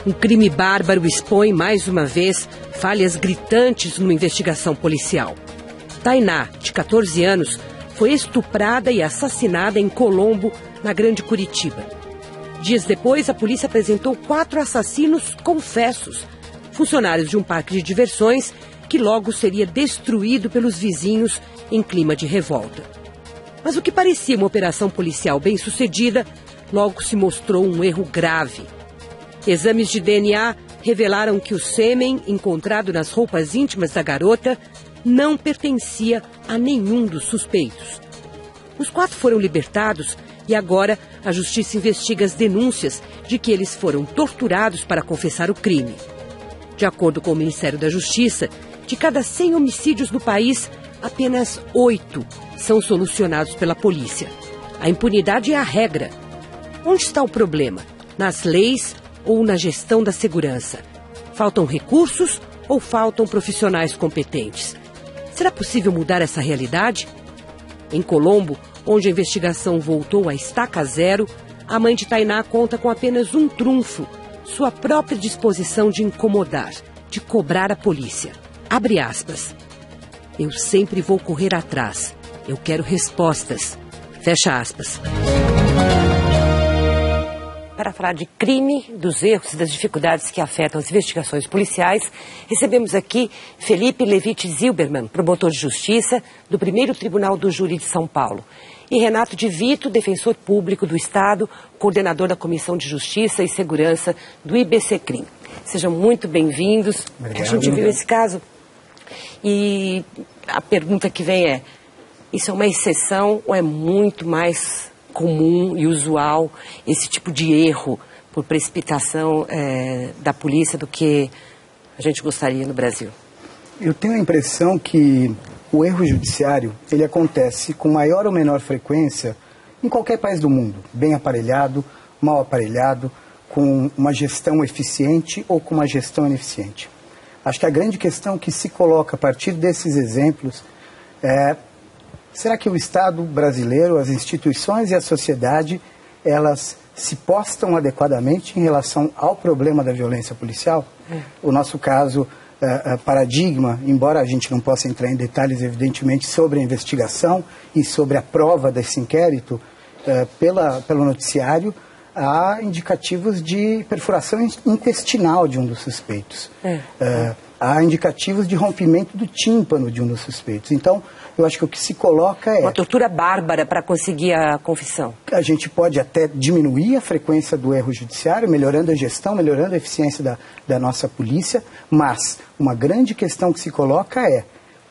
Um crime bárbaro expõe, mais uma vez, falhas gritantes numa investigação policial. Tainá, de 14 anos, foi estuprada e assassinada em Colombo, na Grande Curitiba. Dias depois, a polícia apresentou 4 assassinos confessos, funcionários de um parque de diversões que logo seria destruído pelos vizinhos em clima de revolta. Mas o que parecia uma operação policial bem-sucedida, logo se mostrou um erro grave. Exames de DNA revelaram que o sêmen encontrado nas roupas íntimas da garota não pertencia a nenhum dos suspeitos. Os 4 foram libertados e agora a justiça investiga as denúncias de que eles foram torturados para confessar o crime. De acordo com o Ministério da Justiça, de cada 100 homicídios no país, apenas 8 são solucionados pela polícia. A impunidade é a regra. Onde está o problema? Nas leis ou na gestão da segurança? Faltam recursos ou faltam profissionais competentes? Será possível mudar essa realidade? Em Colombo, onde a investigação voltou à estaca zero, a mãe de Tainá conta com apenas um trunfo: sua própria disposição de incomodar, de cobrar a polícia. Abre aspas. Eu sempre vou correr atrás. Eu quero respostas. Fecha aspas. Para falar de crime, dos erros e das dificuldades que afetam as investigações policiais, recebemos aqui Felipe Levitt Zilberman, promotor de justiça do Primeiro Tribunal do Júri de São Paulo, e Renato de Vito, defensor público do Estado, coordenador da Comissão de Justiça e Segurança do IBCCRIM. Sejam muito bem-vindos. A gente viu esse caso e a pergunta que vem é: isso é uma exceção ou é muito mais comum e usual esse tipo de erro por precipitação da polícia do que a gente gostaria no Brasil? Eu tenho a impressão que o erro judiciário ele acontece com maior ou menor frequência em qualquer país do mundo, bem aparelhado, mal aparelhado, com uma gestão eficiente ou com uma gestão ineficiente. Acho que a grande questão que se coloca a partir desses exemplos é: será que o Estado brasileiro, as instituições e a sociedade, elas se postam adequadamente em relação ao problema da violência policial? O nosso caso, paradigma, embora a gente não possa entrar em detalhes, evidentemente, sobre a investigação e sobre a prova desse inquérito, pelo noticiário, há indicativos de perfuração intestinal de um dos suspeitos. Há indicativos de rompimento do tímpano de um dos suspeitos. Então, eu acho que o que se coloca é... uma tortura bárbara para conseguir a confissão. A gente pode até diminuir a frequência do erro judiciário, melhorando a gestão, melhorando a eficiência da nossa polícia, mas uma grande questão que se coloca é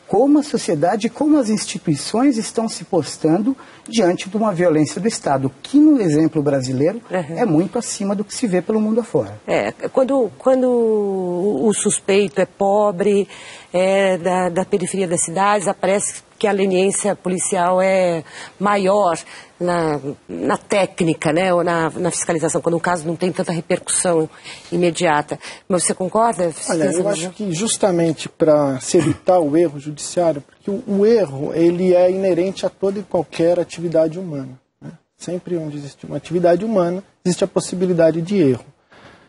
como a sociedade, como as instituições estão se postando diante de uma violência do Estado, que no exemplo brasileiro é muito acima do que se vê pelo mundo afora. Quando o suspeito é pobre, da periferia das cidades, parece que a leniência policial é maior na técnica, né, ou na fiscalização, quando o caso não tem tanta repercussão imediata. Mas você concorda? Olha, eu acho que justamente para se evitar o erro judiciário, porque o erro ele é inerente a toda e qualquer atividade humana, né? Sempre onde existe uma atividade humana, existe a possibilidade de erro.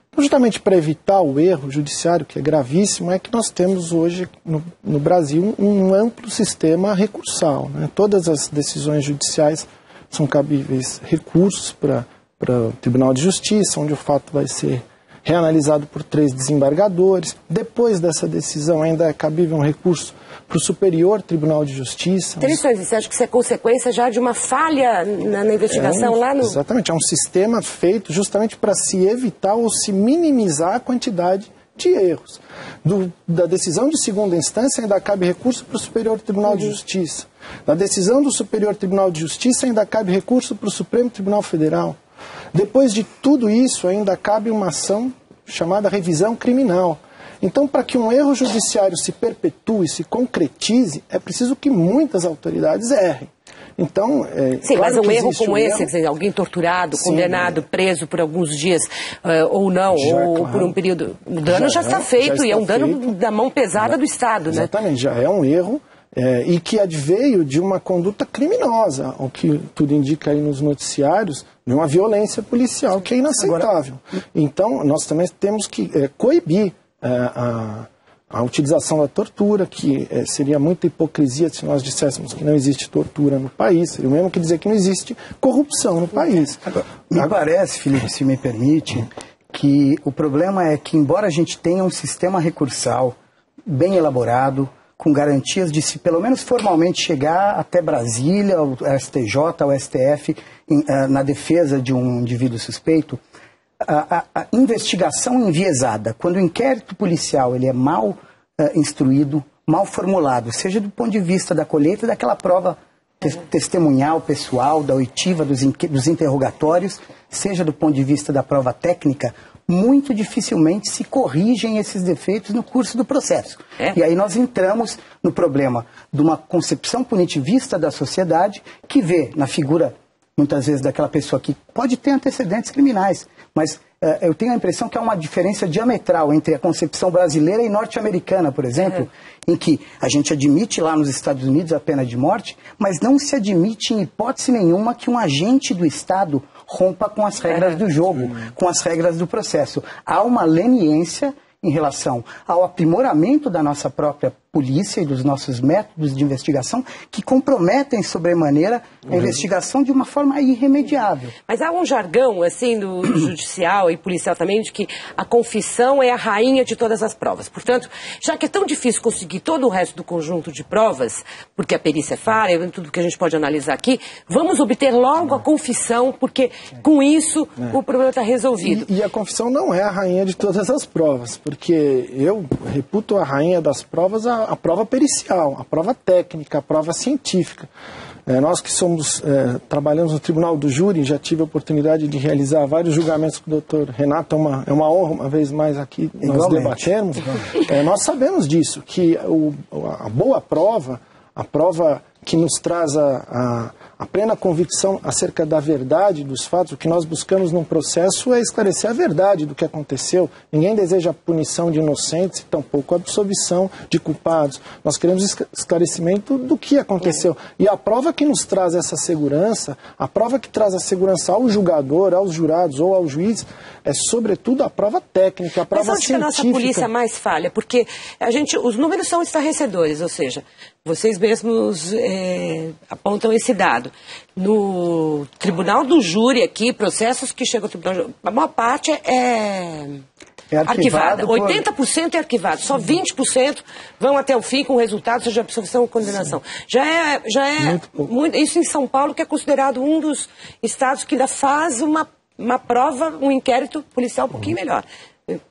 Então, justamente para evitar o erro judiciário, que é gravíssimo, é que nós temos hoje no Brasil um amplo sistema recursal, né? Todas as decisões judiciais são cabíveis recursos para o Tribunal de Justiça, onde o fato vai ser reanalisado por 3 desembargadores. Depois dessa decisão ainda é cabível um recurso para o Superior Tribunal de Justiça. Interessante, você acha que isso é consequência já de uma falha na investigação lá no... Exatamente, é um sistema feito justamente para se evitar ou se minimizar a quantidade de erros. Da decisão de segunda instância ainda cabe recurso para o Superior Tribunal de Justiça. Da decisão do Superior Tribunal de Justiça ainda cabe recurso para o Supremo Tribunal Federal. Depois de tudo isso ainda cabe uma ação chamada revisão criminal. Então, para que um erro judiciário se perpetue, se concretize, é preciso que muitas autoridades errem. Então, sim, claro, mas um erro como esse, quer dizer, alguém torturado, sim, condenado, preso por alguns dias, ou não, ou claro, por um período, o dano já está feito, e é um dano da mão pesada do Estado, né? Exatamente, já é um erro e que adveio de uma conduta criminosa, o que tudo indica aí nos noticiários, de uma violência policial que é inaceitável. Então, nós também temos que coibir a utilização da tortura, que seria muita hipocrisia se nós disséssemos que não existe tortura no país, seria o mesmo que dizer que não existe corrupção no país. Me parece, Felipe, se me permite, que o problema é que, embora a gente tenha um sistema recursal bem elaborado, com garantias de se pelo menos formalmente chegar até Brasília, ao STJ, ao STF, na defesa de um indivíduo suspeito, a investigação enviesada, quando o inquérito policial ele é mal instruído, mal formulado, seja do ponto de vista da colheita daquela prova testemunhal, pessoal, da oitiva, dos interrogatórios, seja do ponto de vista da prova técnica, muito dificilmente se corrigem esses defeitos no curso do processo. E aí nós entramos no problema de uma concepção punitivista da sociedade que vê na figura, muitas vezes, daquela pessoa que pode ter antecedentes criminais, mas eu tenho a impressão que há uma diferença diametral entre a concepção brasileira e norte-americana, por exemplo, em que a gente admite lá nos Estados Unidos a pena de morte, mas não se admite em hipótese nenhuma que um agente do Estado rompa com as regras do jogo, com as regras do processo. Há uma leniência em relação ao aprimoramento da nossa própria polícia e dos nossos métodos de investigação que comprometem sobremaneira a investigação de uma forma irremediável. Mas há um jargão, assim, do judicial e policial também, de que a confissão é a rainha de todas as provas. Portanto, já que é tão difícil conseguir todo o resto do conjunto de provas, porque a perícia é falha, tudo que a gente pode analisar aqui, vamos obter logo a confissão, porque com isso o problema está resolvido. E a confissão não é a rainha de todas as provas, porque eu reputo a rainha das provas a prova pericial, a prova técnica, a prova científica. Nós que trabalhamos no Tribunal do Júri, já tive a oportunidade de realizar vários julgamentos com o doutor Renato, é uma honra uma vez mais aqui nós debatermos. Nós sabemos disso, que a boa prova, a prova que nos traz a plena convicção acerca da verdade dos fatos, o que nós buscamos num processo é esclarecer a verdade do que aconteceu. Ninguém deseja a punição de inocentes e tampouco a absolvição de culpados. Nós queremos esclarecimento do que aconteceu. E a prova que nos traz essa segurança, a prova que traz a segurança ao julgador, aos jurados ou ao juiz, é sobretudo a prova técnica, a prova científica. Mas onde que a nossa polícia mais falha? Porque os números são estarrecedores, ou seja, vocês mesmos apontam esse dado. No Tribunal do Júri aqui, processos que chegam ao Tribunal do Júri, a maior parte é arquivada. 80% é arquivado. Só 20% vão até o fim com resultado, seja absolvição ou condenação. Já é muito, isso em São Paulo, que é considerado um dos estados que ainda faz uma prova, um inquérito policial um pouquinho melhor.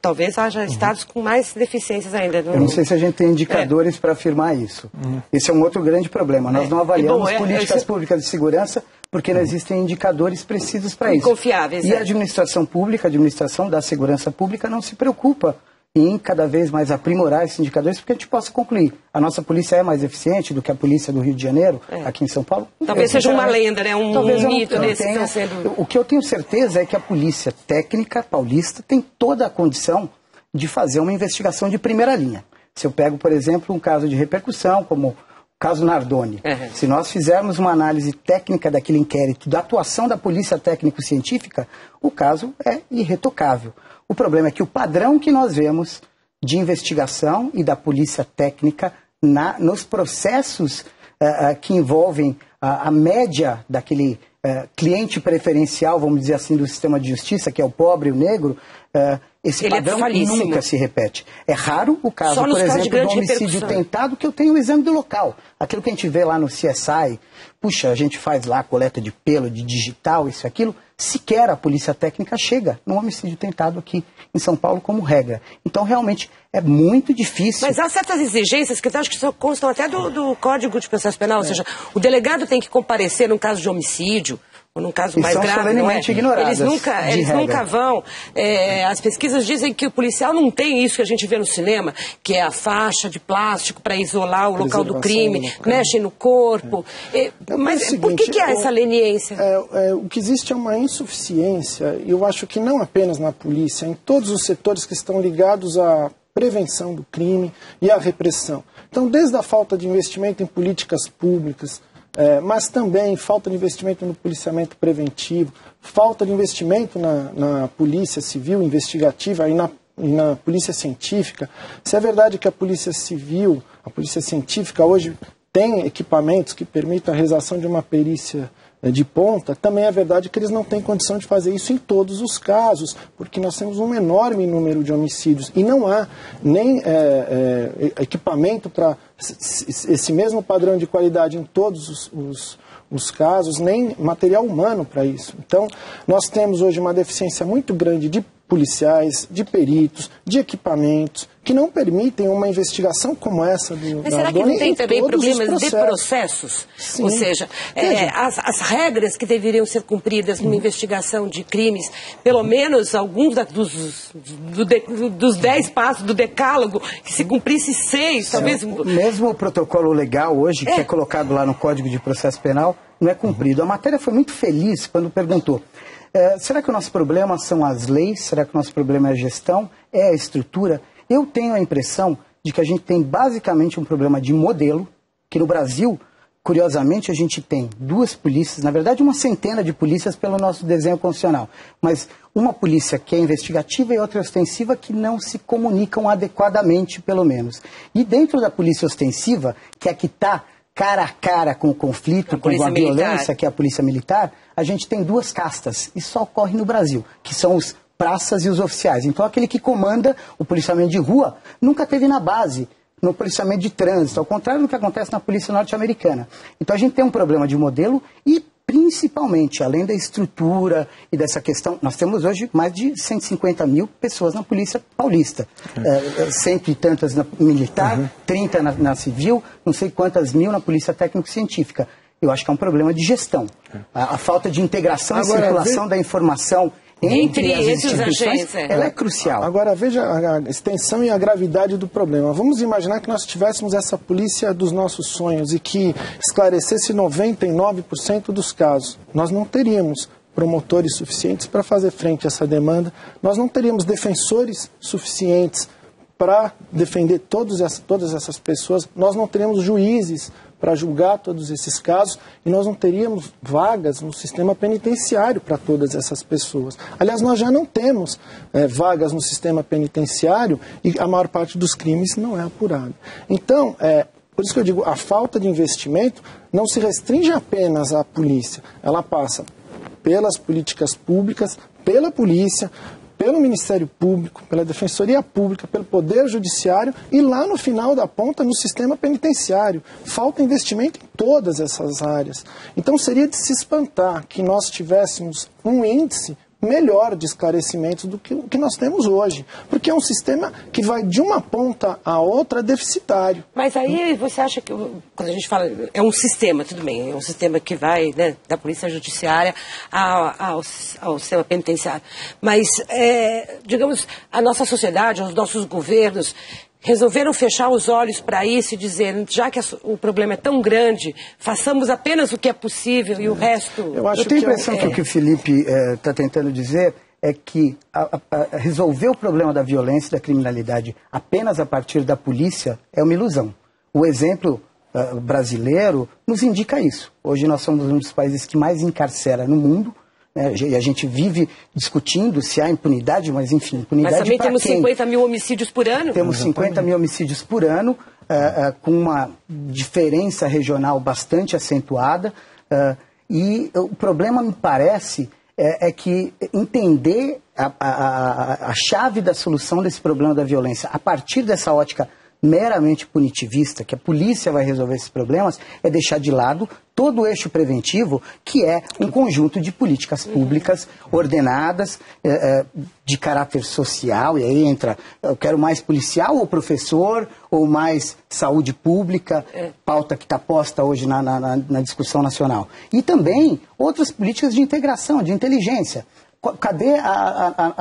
Talvez haja estados com mais deficiências ainda. Eu não sei se a gente tem indicadores para afirmar isso. Esse é um outro grande problema. Nós não avaliamos políticas públicas de segurança porque não existem indicadores precisos para isso. Confiáveis. E a administração pública, a administração da segurança pública não se preocupa em cada vez mais aprimorar esses indicadores, porque a gente possa concluir. A nossa polícia é mais eficiente do que a polícia do Rio de Janeiro, aqui em São Paulo? Talvez seja uma lenda, né? Um mito desse que está sendo... O que eu tenho certeza é que a polícia técnica paulista tem toda a condição de fazer uma investigação de primeira linha. Se eu pego, por exemplo, um caso de repercussão, como o caso Nardoni, se nós fizermos uma análise técnica daquele inquérito, da atuação da polícia técnico-científica, o caso é irretocável. O problema é que o padrão que nós vemos de investigação e da polícia técnica nos processos que envolvem a média daquele cliente preferencial, vamos dizer assim, do sistema de justiça, que é o pobre e o negro, esse padrão nunca se repete. É raro o caso, por exemplo, do homicídio tentado, que eu tenho o exame do local. Aquilo que a gente vê lá no CSI, puxa, a gente faz lá a coleta de pelo, de digital, isso e aquilo, sequer a polícia técnica chega num homicídio tentado aqui em São Paulo como regra. Então, realmente, é muito difícil. Mas há certas exigências que eu acho que constam até do Código de Processo Penal, ou seja, o delegado tem que comparecer num caso de homicídio, ou num caso mais grave, não é? Eles nunca vão. As pesquisas dizem que o policial não tem isso que a gente vê no cinema, que é a faixa de plástico para isolar o local do crime, mexe no corpo. Mas por que há essa leniência? O que existe é uma insuficiência, e eu acho que não apenas na polícia, em todos os setores que estão ligados à prevenção do crime e à repressão. Então, desde a falta de investimento em políticas públicas, mas também falta de investimento no policiamento preventivo, falta de investimento na polícia civil investigativa e na polícia científica. Se é verdade que a polícia civil, a polícia científica hoje tem equipamentos que permitam a realização de uma perícia de ponta, também é verdade que eles não têm condição de fazer isso em todos os casos, porque nós temos um enorme número de homicídios e não há nem equipamento para esse mesmo padrão de qualidade em todos os casos, nem material humano para isso. Então, nós temos hoje uma deficiência muito grande de policiais, de peritos, de equipamentos, que não permitem uma investigação como essa do Mas será que não tem também problemas de processos? Sim. Ou seja, as regras que deveriam ser cumpridas numa investigação de crimes, pelo menos alguns dos 10 passos do decálogo, que se cumprisse 6, talvez... Mesmo o protocolo legal hoje, que é colocado lá no Código de Processo Penal, não é cumprido. A matéria foi muito feliz quando perguntou: será que o nosso problema são as leis? Será que o nosso problema é a gestão? É a estrutura? Eu tenho a impressão de que a gente tem basicamente um problema de modelo, que no Brasil, curiosamente, a gente tem 2 polícias, na verdade uma centena de polícias pelo nosso desenho constitucional, mas uma polícia que é investigativa e outra ostensiva que não se comunicam adequadamente, pelo menos. E dentro da polícia ostensiva, que é a que está cara a cara com o conflito, com a violência, que é a polícia militar, a gente tem 2 castas. Isso só ocorre no Brasil, que são os praças e os oficiais. Então, aquele que comanda o policiamento de rua nunca teve na base, no policiamento de trânsito, ao contrário do que acontece na polícia norte-americana. Então, a gente tem um problema de modelo e, principalmente, além da estrutura e dessa questão, nós temos hoje mais de 150 mil pessoas na polícia paulista. 100 e tantas na militar, 30 na civil, não sei quantas mil na polícia técnico-científica. Eu acho que é um problema de gestão. A falta de integração e circulação da informação entre as instituições, ela é crucial. Agora, veja a extensão e a gravidade do problema. Vamos imaginar que nós tivéssemos essa polícia dos nossos sonhos e que esclarecesse 99% dos casos. Nós não teríamos promotores suficientes para fazer frente a essa demanda, nós não teríamos defensores suficientes para defender todas essas pessoas, nós não teríamos juízes para julgar todos esses casos e nós não teríamos vagas no sistema penitenciário para todas essas pessoas. Aliás, nós já não temos vagas no sistema penitenciário e a maior parte dos crimes não é apurado. Então, por isso que eu digo, a falta de investimento não se restringe apenas à polícia, ela passa pelas políticas públicas, pela polícia, pelo Ministério Público, pela Defensoria Pública, pelo Poder Judiciário e lá no final da ponta no sistema penitenciário. Falta investimento em todas essas áreas. Então seria de se espantar que nós tivéssemos um índice melhor de esclarecimentos do que o que nós temos hoje. Porque é um sistema que vai de uma ponta à outra deficitário. Mas aí você acha que, quando a gente fala, é um sistema, tudo bem, é um sistema que vai, né, da polícia judiciária ao sistema penitenciário. Mas, digamos, a nossa sociedade, os nossos governos resolveram fechar os olhos para isso e dizer, já que o problema é tão grande, façamos apenas o que é possível e o resto... Eu tenho a impressão que o que o Felipe está tentando dizer é que resolver o problema da violência e da criminalidade apenas a partir da polícia é uma ilusão. O exemplo brasileiro nos indica isso. Hoje nós somos um dos países que mais encarcera no mundo, e a gente vive discutindo se há impunidade, mas enfim, impunidade para quem? Mas também temos 50 mil homicídios por ano? Temos 50 mil homicídios por ano, com uma diferença regional bastante acentuada, e o problema, me parece, é que entender a chave da solução desse problema da violência a partir dessa ótica meramente punitivista, que a polícia vai resolver esses problemas, é deixar de lado todo o eixo preventivo, que é um conjunto de políticas públicas ordenadas, de caráter social, e aí entra, eu quero mais policial ou professor, ou mais saúde pública, pauta que está posta hoje na discussão nacional. E também outras políticas de integração, de inteligência. Cadê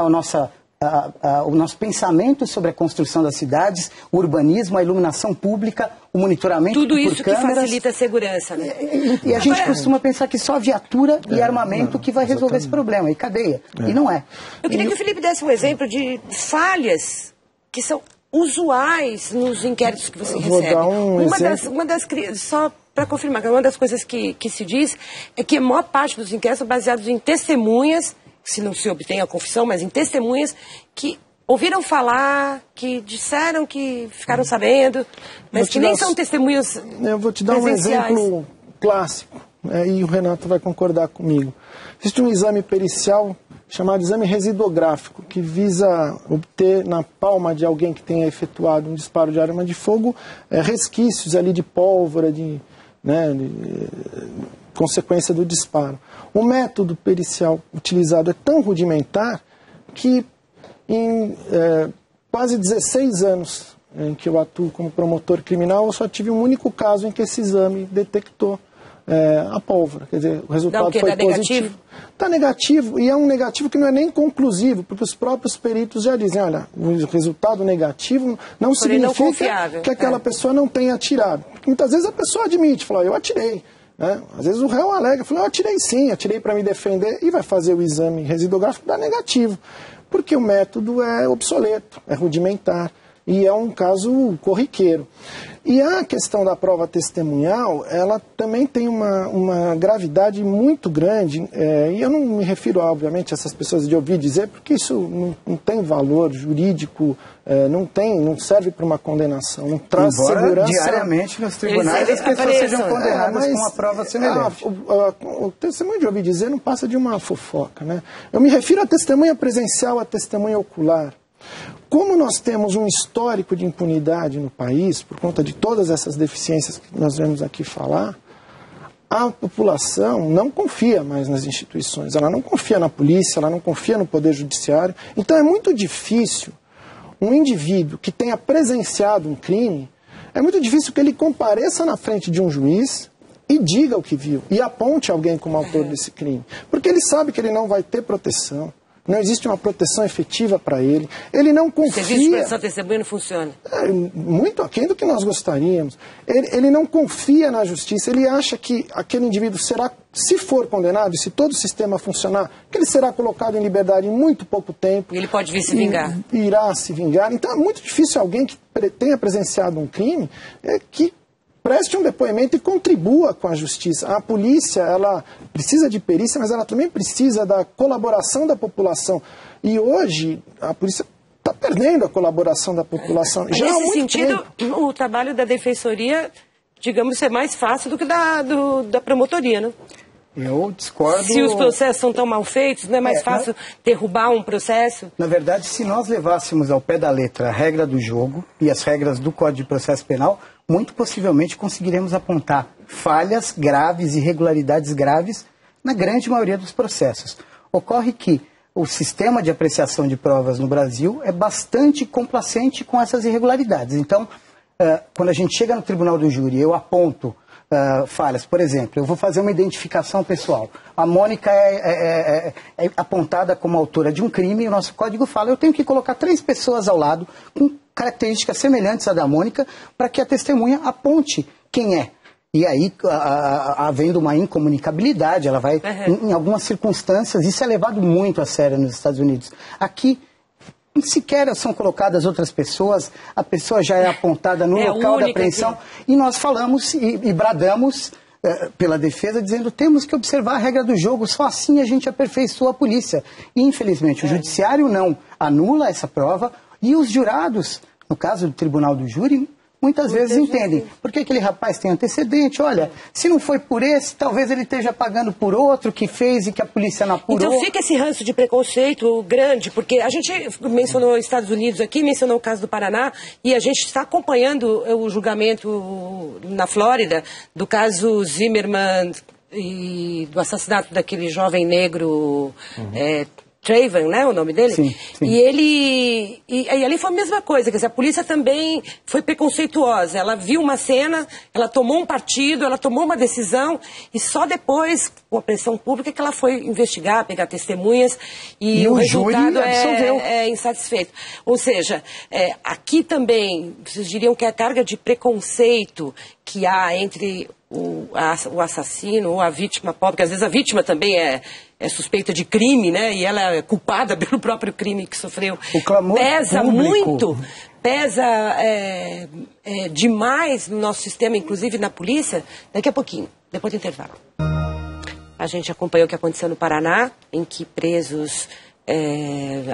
o nosso pensamento sobre a construção das cidades, o urbanismo, a iluminação pública, o monitoramento tudo por isso câmeras, que facilita a segurança, né? E a gente costuma pensar que só viatura e armamento que vai resolver esse problema, e cadeia. E não é. Eu queria que o Felipe desse um exemplo de falhas que são usuais nos inquéritos que você recebe. Dar um exemplo. Só para confirmar, uma das coisas que se diz é que a maior parte dos inquéritos são baseados em testemunhas, se não se obtém a confissão, mas em testemunhas que ouviram falar, que disseram que ficaram sabendo, mas que nem são testemunhas. Eu vou te dar um exemplo clássico, e o Renato vai concordar comigo. Existe um exame pericial chamado exame residográfico, que visa obter na palma de alguém que tenha efetuado um disparo de arma de fogo resquícios ali de pólvora, de consequência do disparo. O método pericial utilizado é tão rudimentar que em quase 16 anos em que eu atuo como promotor criminal, eu só tive um único caso em que esse exame detectou a pólvora. Quer dizer, o resultado foi positivo. Está negativo, e é um negativo que não é nem conclusivo, porque os próprios peritos já dizem, olha, o resultado negativo não significa que aquela pessoa não tenha atirado. Porque muitas vezes a pessoa admite, fala, eu atirei. Às vezes o réu alega, fala, eu atirei sim, atirei para me defender, e vai fazer o exame residográfico, dá negativo. Porque o método é obsoleto, é rudimentar, e é um caso corriqueiro. E a questão da prova testemunhal, ela também tem uma gravidade muito grande, e eu não me refiro, obviamente, a essas pessoas de ouvir dizer, porque isso não tem valor jurídico, não serve para uma condenação, não traz segurança. Diariamente nos tribunais as pessoas sejam condenadas com uma prova semelhante. O testemunho de ouvir dizer não passa de uma fofoca, né? Eu me refiro à testemunha presencial, à testemunha ocular. Como nós temos um histórico de impunidade no país, por conta de todas essas deficiências que nós vamos aqui falar, a população não confia mais nas instituições, ela não confia na polícia, ela não confia no poder judiciário. Então é muito difícil um indivíduo que tenha presenciado um crime, é muito difícil que ele compareça na frente de um juiz e diga o que viu, e aponte alguém como autor desse crime. Porque ele sabe que ele não vai ter proteção. Não existe uma proteção efetiva para ele. Ele não confia... O serviço de proteção testemunha não funciona. Muito aquém do que nós gostaríamos. Ele não confia na justiça. Ele acha que aquele indivíduo será, se for condenado, e se todo o sistema funcionar, que ele será colocado em liberdade em muito pouco tempo. E ele pode vir se vingar. Irá se vingar. Então é muito difícil alguém que tenha presenciado um crime que preste um depoimento e contribua com a justiça. A polícia, ela precisa de perícia, mas ela também precisa da colaboração da população. E hoje, a polícia está perdendo a colaboração da população. Já nesse sentido, o trabalho da defensoria, digamos, é mais fácil do que da promotoria, né? Eu discordo. Se os processos são tão mal feitos, não é mais fácil derrubar um processo? Na verdade, se nós levássemos ao pé da letra a regra do jogo e as regras do Código de Processo Penal, muito possivelmente conseguiremos apontar falhas graves, irregularidades graves na grande maioria dos processos. Ocorre que o sistema de apreciação de provas no Brasil é bastante complacente com essas irregularidades. Então, quando a gente chega no tribunal do júri, eu aponto falhas. Por exemplo, eu vou fazer uma identificação pessoal. A Mônica é apontada como autora de um crime e o nosso código fala, eu tenho que colocar 3 pessoas ao lado com características semelhantes à da Mônica para que a testemunha aponte quem é. E aí, havendo uma incomunicabilidade, ela vai, em algumas circunstâncias, isso é levado muito a sério nos Estados Unidos. Aqui, sequer são colocadas outras pessoas, a pessoa já é apontada no local da apreensão, e nós falamos e bradamos pela defesa, dizendo temos que observar a regra do jogo, só assim a gente aperfeiçoa a polícia. E, infelizmente, o judiciário não anula essa prova, e os jurados, no caso do tribunal do júri, muitas vezes entendem. Porque aquele rapaz tem antecedente, olha, se não foi por esse, talvez ele esteja pagando por outro que fez e que a polícia não apurou. Então fica esse ranço de preconceito grande, porque a gente mencionou os Estados Unidos aqui, mencionou o caso do Paraná, e a gente está acompanhando o julgamento na Flórida do caso Zimmerman e do assassinato daquele jovem negro... Traven, né, o nome dele? Sim. E ali foi a mesma coisa, quer dizer, a polícia também foi preconceituosa, ela viu uma cena, ela tomou um partido, ela tomou uma decisão, e só depois, com a pressão pública, que ela foi investigar, pegar testemunhas, e o resultado é insatisfeito. Ou seja, aqui também, vocês diriam que a carga de preconceito que há entre o assassino ou a vítima pobre, porque às vezes a vítima também é suspeita de crime, né? E ela é culpada pelo próprio crime que sofreu. O clamor pesa público. muito pesa demais no nosso sistema, inclusive na polícia, daqui a pouquinho, depois do intervalo. A gente acompanhou o que aconteceu no Paraná, em que presos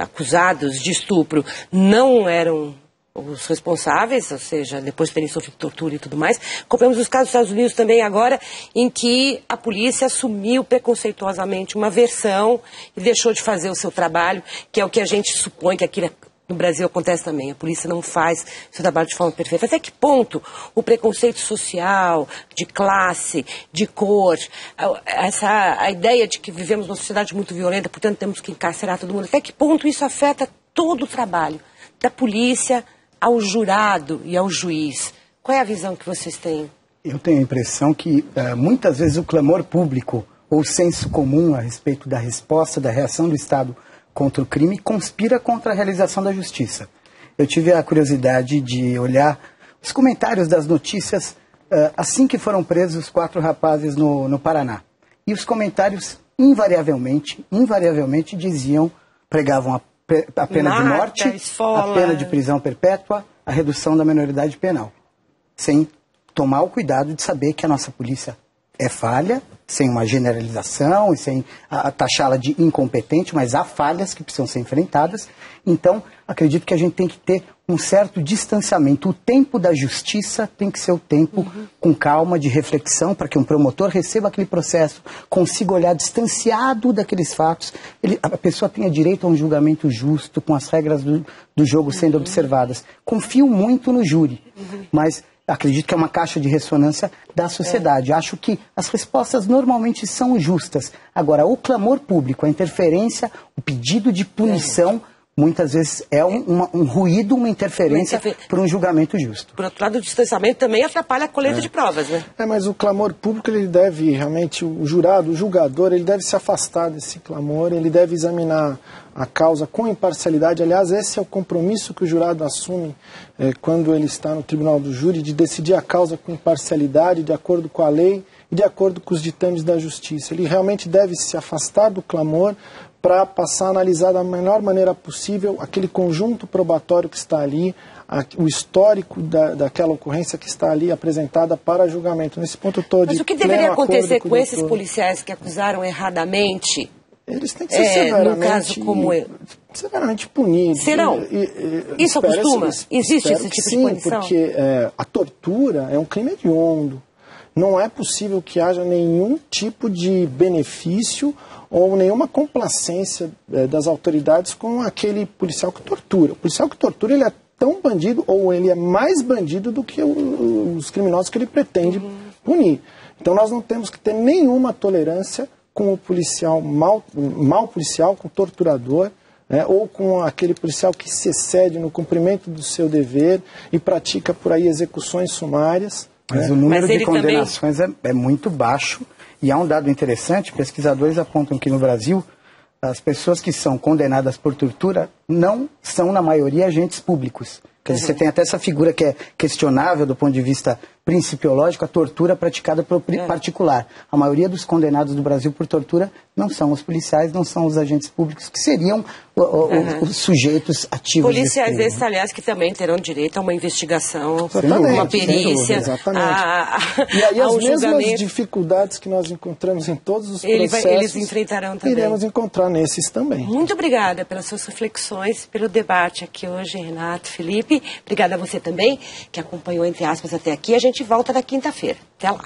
acusados de estupro não eram os responsáveis, ou seja, depois de terem sofrido tortura e tudo mais. Acompanhamos os casos dos Estados Unidos também agora, em que a polícia assumiu preconceituosamente uma versão e deixou de fazer o seu trabalho, que é o que a gente supõe que aqui no Brasil acontece também. A polícia não faz o seu trabalho de forma perfeita. Até que ponto o preconceito social, de classe, de cor, a ideia de que vivemos numa sociedade muito violenta, portanto temos que encarcerar todo mundo, até que ponto isso afeta todo o trabalho da polícia, ao jurado e ao juiz? Qual é a visão que vocês têm? Eu tenho a impressão que muitas vezes o clamor público ou o senso comum a respeito da resposta, da reação do Estado contra o crime conspira contra a realização da justiça. Eu tive a curiosidade de olhar os comentários das notícias assim que foram presos os 4 rapazes no Paraná. E os comentários invariavelmente pregavam a pena de morte, a pena de prisão perpétua, a redução da minoridade penal, sem tomar o cuidado de saber que a nossa polícia é falha, sem uma generalização e sem taxá-la de incompetente, mas há falhas que precisam ser enfrentadas. Então, acredito que a gente tem que ter um certo distanciamento. O tempo da justiça tem que ser o tempo com calma, de reflexão, para que um promotor receba aquele processo, consiga olhar distanciado daqueles fatos, a pessoa tenha direito a um julgamento justo, com as regras do jogo sendo observadas. Confio muito no júri, mas acredito que é uma caixa de ressonância da sociedade. Acho que as respostas normalmente são justas. Agora, o clamor público, a interferência, o pedido de punição, muitas vezes é um ruído, uma interferência para um julgamento justo. Por outro lado, o distanciamento também atrapalha a coleta de provas, né? Mas o clamor público, ele deve realmente, o jurado, o julgador, ele deve se afastar desse clamor, ele deve examinar a causa com imparcialidade. Aliás, esse é o compromisso que o jurado assume quando ele está no tribunal do júri, de decidir a causa com imparcialidade, de acordo com a lei e de acordo com os ditames da justiça. Ele realmente deve se afastar do clamor para passar a analisar da melhor maneira possível aquele conjunto probatório que está ali, o histórico daquela ocorrência que está ali apresentada para julgamento. Nesse ponto todo. Mas o que deveria acontecer com esses policiais que acusaram erradamente? Eles têm que ser severamente, no caso como severamente punidos. Serão? Isso costuma? Existe esse tipo de punição? Sim, porque a tortura é um crime hediondo. Não é possível que haja nenhum tipo de benefício ou nenhuma complacência das autoridades com aquele policial que tortura. O policial que tortura, ele é tão bandido, ou ele é mais bandido do que os criminosos que ele pretende punir. Então nós não temos que ter nenhuma tolerância com o policial mau policial, com o torturador, ou com aquele policial que se excede no cumprimento do seu dever e pratica por aí execuções sumárias. Mas o número de condenações é muito baixo. E há um dado interessante, pesquisadores apontam que no Brasil as pessoas que são condenadas por tortura não são, na maioria, agentes públicos. Quer dizer, você tem até essa figura que é questionável do ponto de vista principiológico, a tortura praticada por particular. A maioria dos condenados do Brasil por tortura não são os policiais, não são os agentes públicos, que seriam os sujeitos ativos. Policiais esses, aliás, que também terão direito a uma investigação, uma perícia. Exatamente. E aí as mesmas dificuldades que nós encontramos em todos os processos, eles enfrentarão também. Iremos encontrar nesses também. Muito obrigada pelas suas reflexões, pelo debate aqui hoje, Renato, Felipe. Obrigada a você também, que acompanhou, entre aspas, até aqui. A gente volta na quinta-feira. Até lá.